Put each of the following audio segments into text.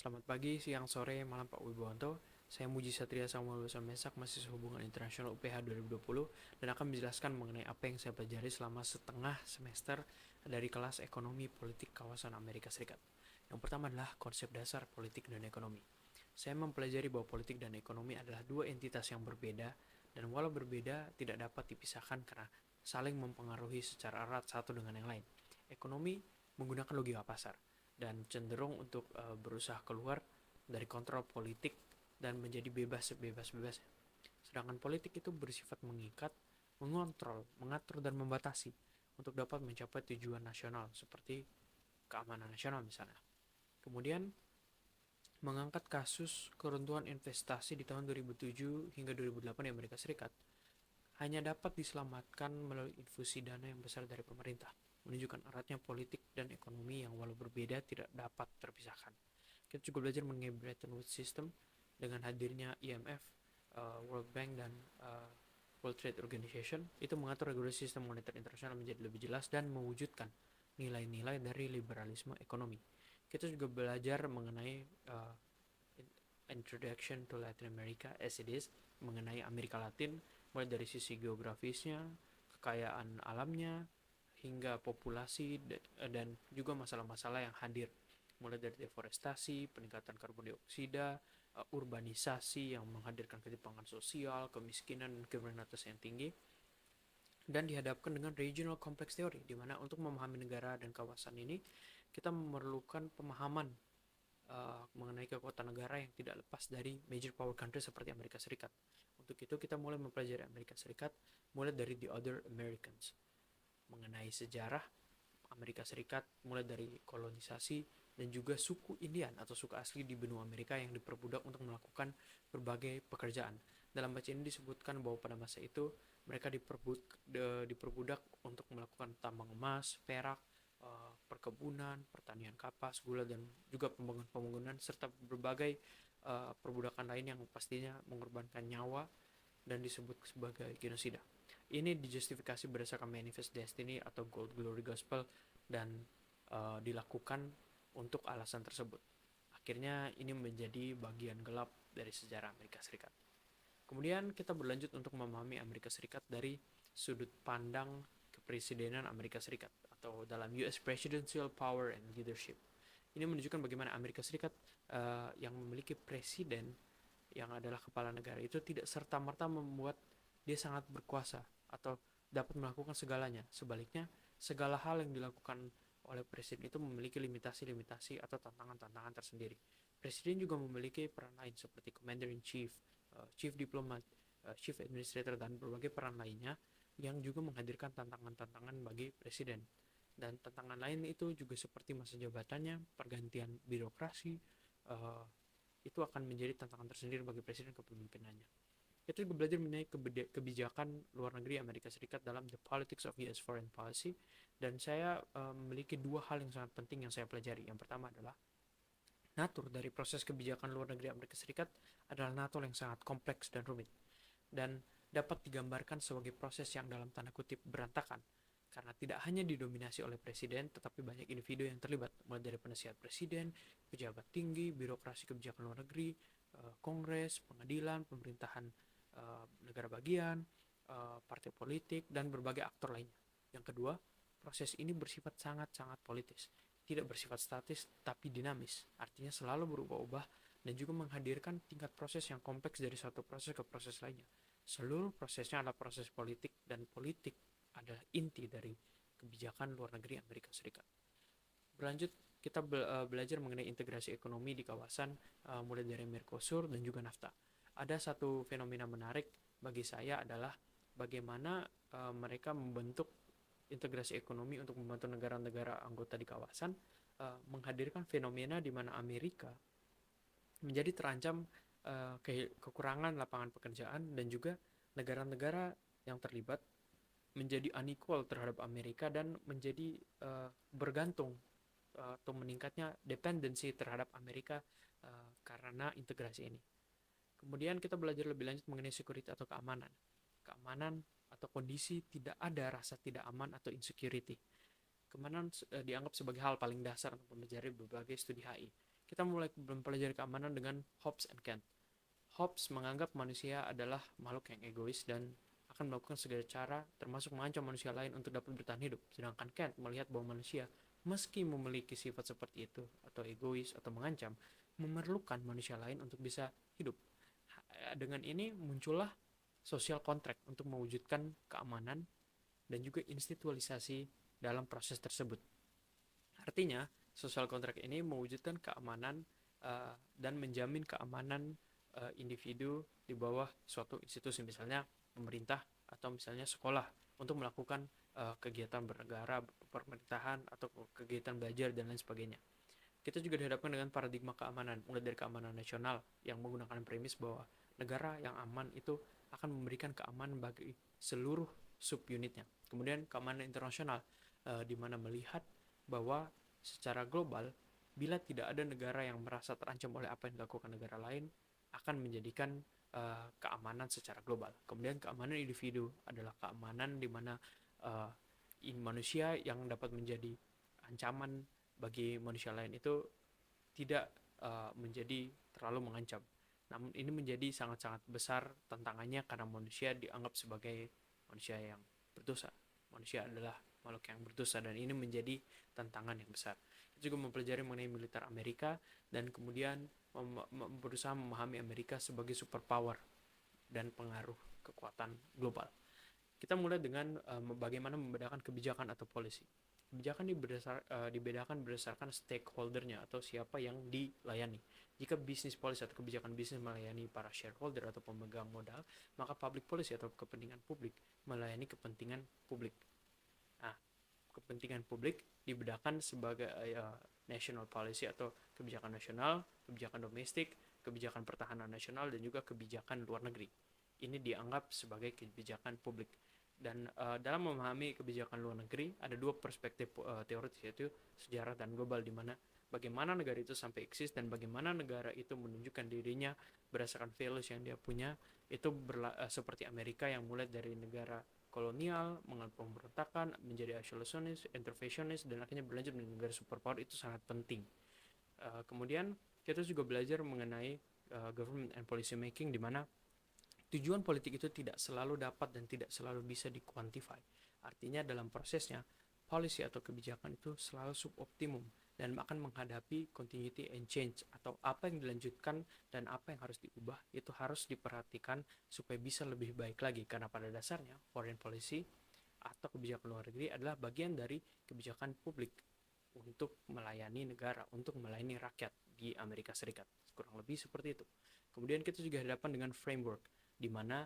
Selamat pagi, siang, sore, malam Pak Wibowanto. Saya Muji Satria Samuel Lulusan Mesak, mahasiswa Hubungan Internasional UPH 2020, dan akan menjelaskan mengenai apa yang saya pelajari selama setengah semester dari kelas Ekonomi Politik Kawasan Amerika Serikat. Yang pertama adalah konsep dasar politik dan ekonomi. Saya mempelajari bahwa politik dan ekonomi adalah dua entitas yang berbeda, dan walau berbeda tidak dapat dipisahkan karena saling mempengaruhi secara erat satu dengan yang lain. Ekonomi menggunakan logika pasar dan cenderung untuk berusaha keluar dari kontrol politik dan menjadi bebas sebebas-bebas. Sedangkan politik itu bersifat mengikat, mengontrol, mengatur dan membatasi untuk dapat mencapai tujuan nasional seperti keamanan nasional misalnya. Kemudian mengangkat kasus keruntuhan investasi di tahun 2007 hingga 2008 di Amerika Serikat hanya dapat diselamatkan melalui infusi dana yang besar dari pemerintah, menunjukkan eratnya politik dan ekonomi yang walau berbeda tidak dapat terpisahkan. Kita juga belajar mengenai Bretton Woods System dengan hadirnya IMF, World Bank, dan World Trade Organization. Itu mengatur regulasi sistem moneter internasional menjadi lebih jelas dan mewujudkan nilai-nilai dari liberalisme ekonomi. Kita juga belajar mengenai Introduction to Latin America as it is, mengenai Amerika Latin, mulai dari sisi geografisnya, kekayaan alamnya, hingga populasi dan juga masalah-masalah yang hadir, mulai dari deforestasi, peningkatan karbon dioksida, urbanisasi yang menghadirkan ketimpangan sosial, kemiskinan, dan kriminalitas yang tinggi, dan dihadapkan dengan regional complex theory, di mana untuk memahami negara dan kawasan ini kita memerlukan pemahaman mengenai kekuatan negara yang tidak lepas dari major power country seperti Amerika Serikat. Untuk itu kita mulai mempelajari Amerika Serikat mulai dari The Other Americans, mengenai sejarah Amerika Serikat mulai dari kolonisasi dan juga suku Indian atau suku asli di benua Amerika yang diperbudak untuk melakukan berbagai pekerjaan. Dalam bacaan ini disebutkan bahwa pada masa itu mereka diperbudak untuk melakukan tambang emas, perak, perkebunan, pertanian kapas, gula, dan juga pembangunan serta berbagai perbudakan lain yang pastinya mengorbankan nyawa dan disebut sebagai genosida. Ini dijustifikasi berdasarkan Manifest Destiny atau Gold Glory Gospel dan dilakukan untuk alasan tersebut. Akhirnya ini menjadi bagian gelap dari sejarah Amerika Serikat. Kemudian kita berlanjut untuk memahami Amerika Serikat dari sudut pandang kepresidenan Amerika Serikat atau dalam US Presidential Power and Leadership. Ini menunjukkan bagaimana Amerika Serikat yang memiliki presiden yang adalah kepala negara itu tidak serta-merta membuat dia sangat berkuasa atau dapat melakukan segalanya. Sebaliknya, segala hal yang dilakukan oleh presiden itu memiliki limitasi-limitasi atau tantangan-tantangan tersendiri. Presiden juga memiliki peran lain seperti Commander in Chief, Chief Diplomat, Chief Administrator, dan berbagai peran lainnya yang juga menghadirkan tantangan-tantangan bagi presiden. Dan tantangan lain itu juga seperti masa jabatannya, pergantian birokrasi, itu akan menjadi tantangan tersendiri bagi presiden kepemimpinannya. Kita juga belajar mengenai kebijakan luar negeri Amerika Serikat dalam The Politics of US Foreign Policy, dan saya memiliki dua hal yang sangat penting yang saya pelajari. Yang pertama adalah natur dari proses kebijakan luar negeri Amerika Serikat adalah natur yang sangat kompleks dan rumit, dan dapat digambarkan sebagai proses yang dalam tanda kutip berantakan karena tidak hanya didominasi oleh presiden, tetapi banyak individu yang terlibat, mulai dari penasihat presiden, pejabat tinggi, birokrasi kebijakan luar negeri, kongres, pengadilan, pemerintahan negara bagian, partai politik, dan berbagai aktor lainnya. Yang kedua, proses ini bersifat sangat-sangat politis, tidak bersifat statis tapi dinamis, artinya selalu berubah-ubah dan juga menghadirkan tingkat proses yang kompleks dari satu proses ke proses lainnya. Seluruh prosesnya adalah proses politik, dan politik adalah inti dari kebijakan luar negeri Amerika Serikat. Berlanjut, kita belajar mengenai integrasi ekonomi di kawasan mulai dari Mercosur dan juga NAFTA. Ada satu fenomena menarik bagi saya adalah bagaimana mereka membentuk integrasi ekonomi untuk membantu negara-negara anggota di kawasan, menghadirkan fenomena di mana Amerika menjadi terancam kekurangan lapangan pekerjaan, dan juga negara-negara yang terlibat menjadi unequal terhadap Amerika dan menjadi bergantung atau meningkatnya dependensi terhadap Amerika karena integrasi ini. Kemudian kita belajar lebih lanjut mengenai security atau keamanan. Keamanan atau kondisi tidak ada rasa tidak aman atau insecurity. Keamanan dianggap sebagai hal paling dasar untuk mempelajari berbagai studi HI. Kita mulai mempelajari keamanan dengan Hobbes and Kant. Hobbes menganggap manusia adalah makhluk yang egois dan akan melakukan segala cara termasuk mengancam manusia lain untuk dapat bertahan hidup. Sedangkan Kant melihat bahwa manusia meski memiliki sifat seperti itu atau egois atau mengancam, memerlukan manusia lain untuk bisa hidup. Dengan ini muncullah social contract untuk mewujudkan keamanan dan juga institualisasi dalam proses tersebut. Artinya, social contract ini mewujudkan keamanan dan menjamin keamanan individu di bawah suatu institusi, misalnya pemerintah atau misalnya sekolah, untuk melakukan kegiatan bernegara, pemerintahan, atau kegiatan belajar dan lain sebagainya. Kita juga dihadapkan dengan paradigma keamanan, mulai dari keamanan nasional yang menggunakan premis bahwa negara yang aman itu akan memberikan keamanan bagi seluruh subunitnya. Kemudian keamanan internasional, di mana melihat bahwa secara global, bila tidak ada negara yang merasa terancam oleh apa yang dilakukan negara lain, akan menjadikan keamanan secara global. Kemudian keamanan individu adalah keamanan di mana manusia yang dapat menjadi ancaman bagi manusia lain itu tidak menjadi terlalu mengancam. Namun ini menjadi sangat-sangat besar tantangannya karena manusia dianggap sebagai manusia yang berdosa. Manusia adalah makhluk yang berdosa dan ini menjadi tantangan yang besar. Kita juga mempelajari mengenai militer Amerika dan kemudian berusaha memahami Amerika sebagai superpower dan pengaruh kekuatan global. Kita mulai dengan bagaimana membedakan kebijakan atau policy. Kebijakan dibedakan berdasarkan stakeholdernya atau siapa yang dilayani. Jika bisnis policy atau kebijakan bisnis melayani para shareholder atau pemegang modal, maka public policy atau kepentingan publik melayani kepentingan publik. Nah, kepentingan publik dibedakan sebagai national policy atau kebijakan nasional, kebijakan domestik, kebijakan pertahanan nasional, dan juga kebijakan luar negeri. Ini dianggap sebagai kebijakan publik. Dan dalam memahami kebijakan luar negeri ada dua perspektif teoritis, yaitu sejarah dan global, di mana bagaimana negara itu sampai eksis dan bagaimana negara itu menunjukkan dirinya berdasarkan values yang dia punya. Itu seperti Amerika yang mulai dari negara kolonial, mengalami pemberontakan, menjadi isolationist, interventionist, dan akhirnya berlanjut menjadi negara superpower. Itu sangat penting. Kemudian kita juga belajar mengenai government and policy making, di mana tujuan politik itu tidak selalu dapat dan tidak selalu bisa dikuantify. Artinya dalam prosesnya, policy atau kebijakan itu selalu suboptimum dan akan menghadapi continuity and change, atau apa yang dilanjutkan dan apa yang harus diubah itu harus diperhatikan supaya bisa lebih baik lagi, karena pada dasarnya foreign policy atau kebijakan luar negeri adalah bagian dari kebijakan publik untuk melayani negara, untuk melayani rakyat di Amerika Serikat. Kurang lebih seperti itu. Kemudian kita juga hadapan dengan framework, di mana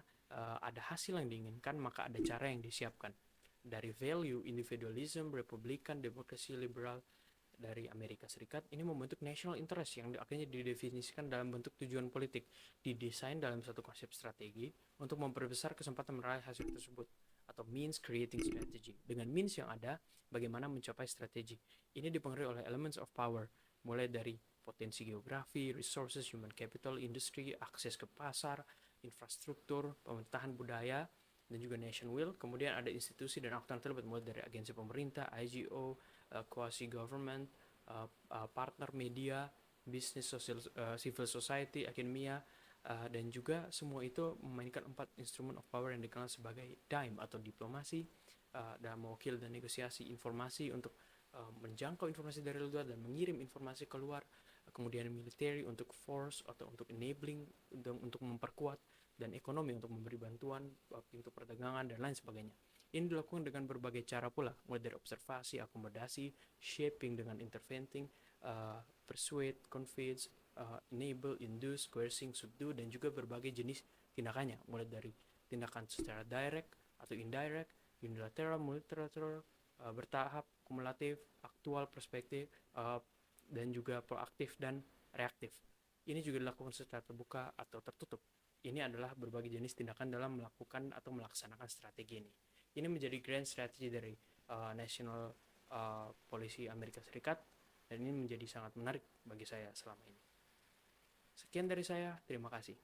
ada hasil yang diinginkan, maka ada cara yang disiapkan. Dari value, individualism, republikan, demokrasi liberal dari Amerika Serikat, ini membentuk national interest yang akhirnya didefinisikan dalam bentuk tujuan politik, didesain dalam satu konsep strategi untuk memperbesar kesempatan meraih hasil tersebut, atau means creating strategy. Dengan means yang ada, bagaimana mencapai strategi. Ini dipengaruhi oleh elements of power, mulai dari potensi geografi, resources, human capital, industri, akses ke pasar, infrastruktur, pemerintahan budaya, dan juga nation will. Kemudian ada institusi dan aktor terlibat, mulai dari agensi pemerintah, IGO, quasi government, partner media, bisnis, civil society, akademia, dan juga semua itu memainkan 4 instrumen of power yang dikenal sebagai dime atau diplomasi, dalam mewakili dan negosiasi informasi untuk menjangkau informasi dari luar dan mengirim informasi keluar. Kemudian military untuk force atau untuk enabling, untuk memperkuat, dan ekonomi untuk memberi bantuan, pintu perdagangan, dan lain sebagainya. Ini dilakukan dengan berbagai cara pula, mulai dari observasi, akomodasi, shaping dengan interventing, persuade, convince, enable, induce, coercing, subdue, dan juga berbagai jenis tindakannya, mulai dari tindakan secara direct atau indirect, unilateral, multilateral, bertahap, kumulatif, aktual, perspektif, dan juga proaktif dan reaktif. Ini juga dilakukan secara terbuka atau tertutup. Ini adalah berbagai jenis tindakan dalam melakukan atau melaksanakan strategi ini. Ini menjadi grand strategy dari national policy Amerika Serikat, dan ini menjadi sangat menarik bagi saya selama ini. Sekian dari saya, terima kasih.